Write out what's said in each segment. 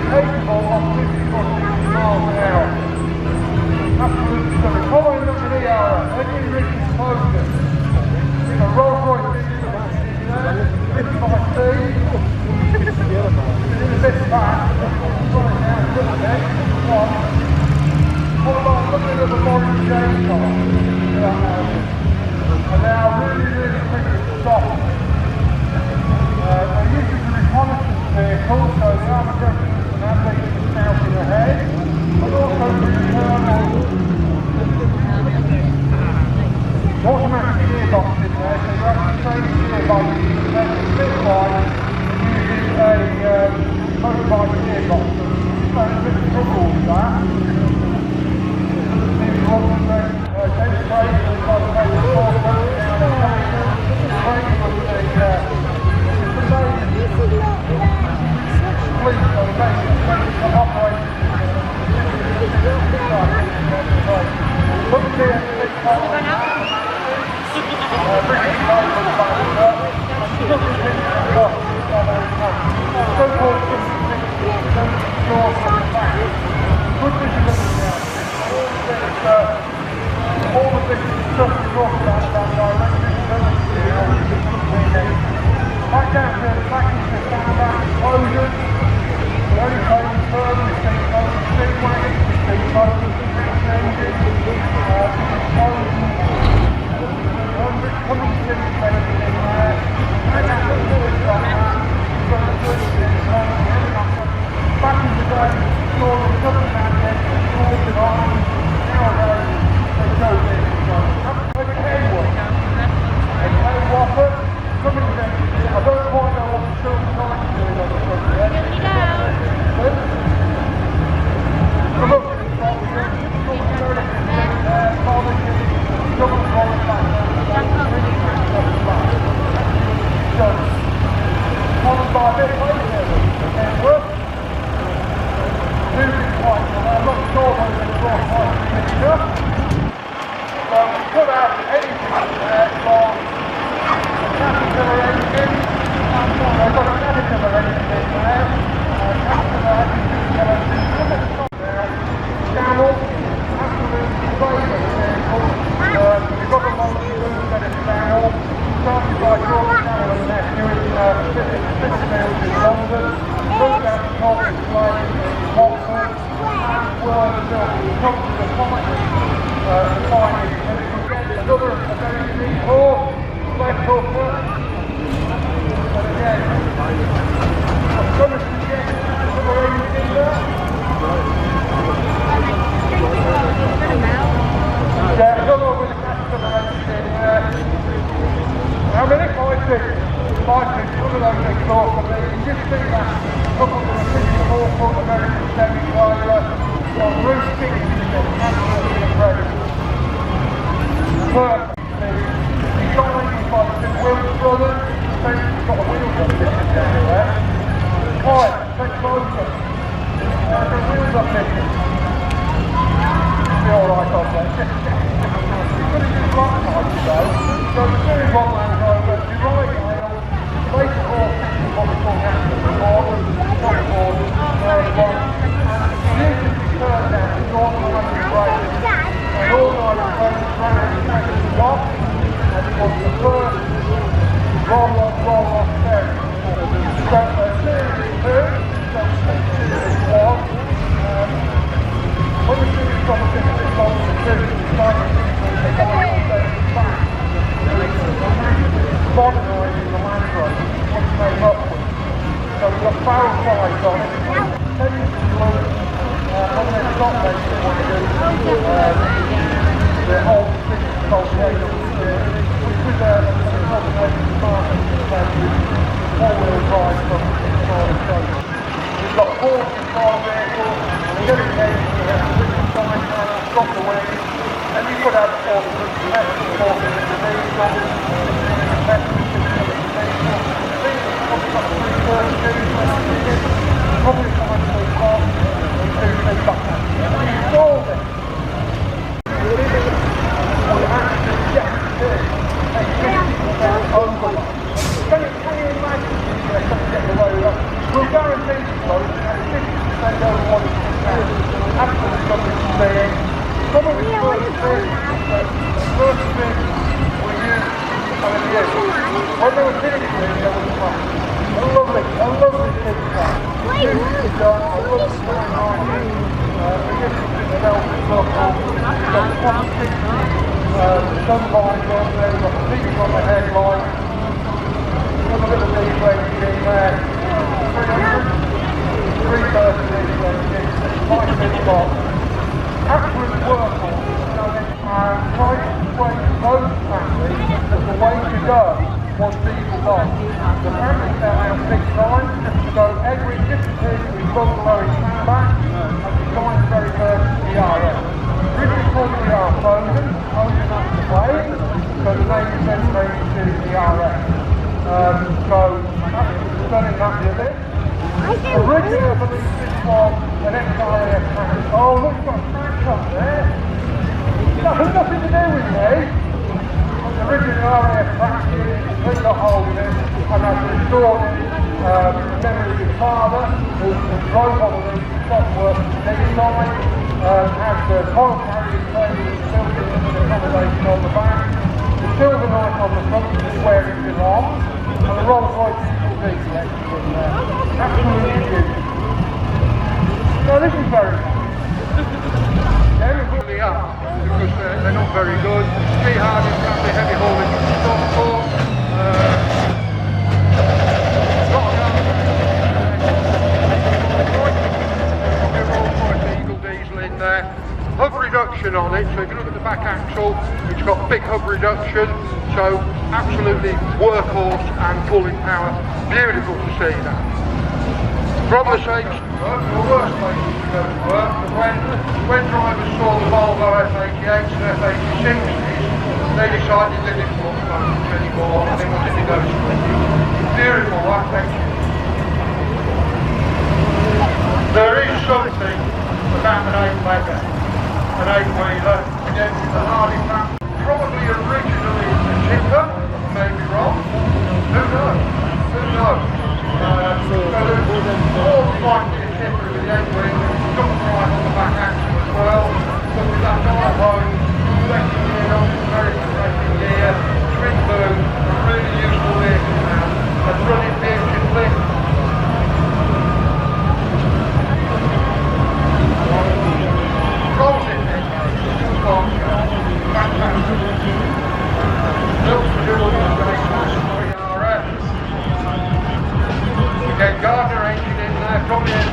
capable of 50 or 60 miles an hour. Absolutely stunning. Following up to the hour, Henry Rich's Motor. It's a Rolls Royce instrument, 55C. It's in a bit back. Running down a little bit. One. Followed by something of a Morris James car. And they are really, really quick and soft. They're used as a reconnaissance vehicle, so they are progressive and navigating the south in ahead, but also for internal automatic gearbox in there, so you're actually training gearbox using a split line using a motorbike gearbox. So there's a bit of trouble with that. If you want to change training, you've got to take the force down and training with the police, so the basic training for operating. Look at the big part of that. British Labour back so-called good visibility now. All the big stuff we talk about direct visibility. Back down to the back into the down closures. The only closing firm is the closing stick wagon, the closing engine, coming to the benefit in there. Back in the day, all the southern mountains, all the arms, nowadays, they go there. Like a headway. A tail whopper, coming down. I don't quite know what the silver light is doing on the front yet. Come up to the top, we're going to come and turn it in there, polishing, double rolling back down the back, so, followed by a bit later, and work. Moving quite well, I'm not sure whether it's all quite finished up. So we could have anything there for Caterpillar engine. I've got a Caterpillar engine in there. Caterpillar engine there. Camel, absolutely favourite vehicle. We've got a lot of food that is now. Started by George Camel and nephew in Spitalfields in London. Moved down to Northern Slade in Watford. And were come to the finest another very unique horse, left hooker. But again, I'm going to suggest another engine there. Yeah, another with a Caterpillar engine there. How many? 5 6. 5 6, one of those exhaust, and you can just see that coupled with a 54-foot American semi-trailer on Route 60, absolutely incredible. Perfect. Designed by the two Wills brothers, he's got a wheel up this everywhere. Quiet, take closer. The wheels up this. Be alright on there. You've got to use right side today. So the series 1 Land Rover, the right rail, basic horse system, what we call national board, top board, third one, and beautifully turned down to automatic brakes. And all my friends ran it off, and it was the first roll-off ferry. So series 2, so series 1, when the series competition is on the series, it's starting to go back. Modernising the Land Rover, what it made up with. So we've got barrel sides on it, heavy blue, when they're not making it, what they do, the whole thing is called the which was a combination of market four-wheel drive from the We've got a four-car vehicle, get it in, we have a little side panel, drop the wings, and you could have all the petrol in the vehicle, probably coming to the car, and 2 feet back up. And we installed it. We actually guaranteed a 50% overlap. Can you imagine if you get the road up? We'll guarantee the road at 50% on, I love the story writing. The difference in the Nelson buckle, you've got the proper picture, the sun lines on there, you've got the picture on the headline, you've got a little deep engine in there, 330 diesel engine, 5-minute box. Absolute workhorse, and trying to persuade most families that the way to go was diesel box. The family now have 6 times, so Edwin disappeared with his bungalow in Sandbach and designed the very first ERS. Originally called the ER Foden, Foden that's the plane, so the name is then changed to the ERS. So that's done in that unit. Originally I believe this was an XRF tank. Oh look, you've got a tank up there. That has nothing to do with me. The original RAF tank unit, we got hold of it and I've restored it in memory of his father, who drove on the stop work to the side, had the coil carrier training built into the accommodation on the back, the silver knife on the front, which is where it belongs, and the Rolls Royce diesel engine in there. Absolutely beautiful. So this is very nice. They are, because they're not very good. Ski hard is rather heavy haulage stop for. Diesel in there. Hub reduction on it, so if you look at the back axle, it's got big hub reduction, so absolutely workhorse and pulling power. Beautiful to see that. From the same the worst places to go to work, when drivers saw the Volvo F88s and F86s, they decided they didn't want phones anymore and they wanted to go split. Beautiful, that thank you. There is something about an 8-legger, an 8-wheeler, again with the Hardy family, probably originally a tipper, maybe wrong, who knows, who knows. So there's all likely a tipper with the 8-wheeler, double drive on the back axle as well, but with that drive home, second gear on the American racing gear, twin boom, a really useful vehicle now, and running the engine lift. Rolls in there, fantastic. Built to do all these races, RF. Again, Gardner engine in there, probably in.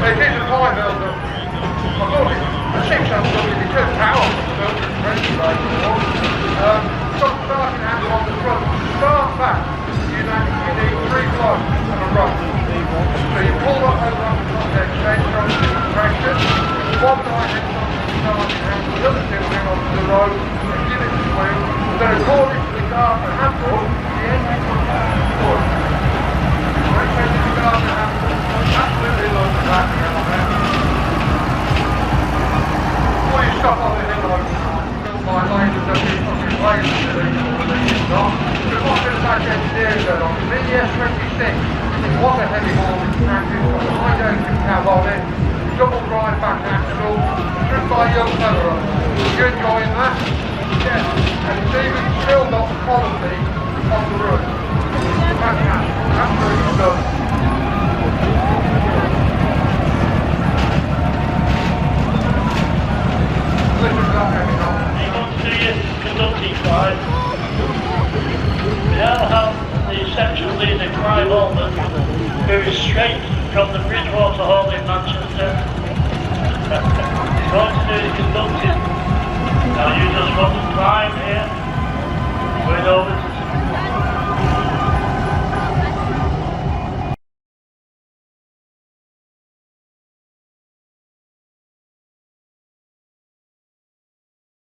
It is a 5-cylinder. I thought it was a 6-cylinder, power, so it's ready to go. Got the starting handle on the front. To start back, you need 3 blocks and a rope. So you pull up over on the top there, change from the compression, one right hand on the starting handle, the other 2 hang onto the rope, and give it the swing. Then according to the Gardner handle, the engine comes forward. When changing the Gardner handle, absolutely love the back here on there. Before you stop on the hill over, built by lasers, don't be fucking lasers to these, it's not. But what's been back engineering going on? The VS26 was a heavy haulage tank, it's got a high engine cab on it, double drive back axle, driven by a young fella. You enjoying that? Yes. And it's even still got the quality on the road. Fantastic. Absolutely done. Listen to that heavy haulage. You want to see it conducting side. We now have the exceptional leader Clive Allman, who is straight from the Bridgewater Hall in Manchester. He's going to do his conducting. Now you just want to climb here.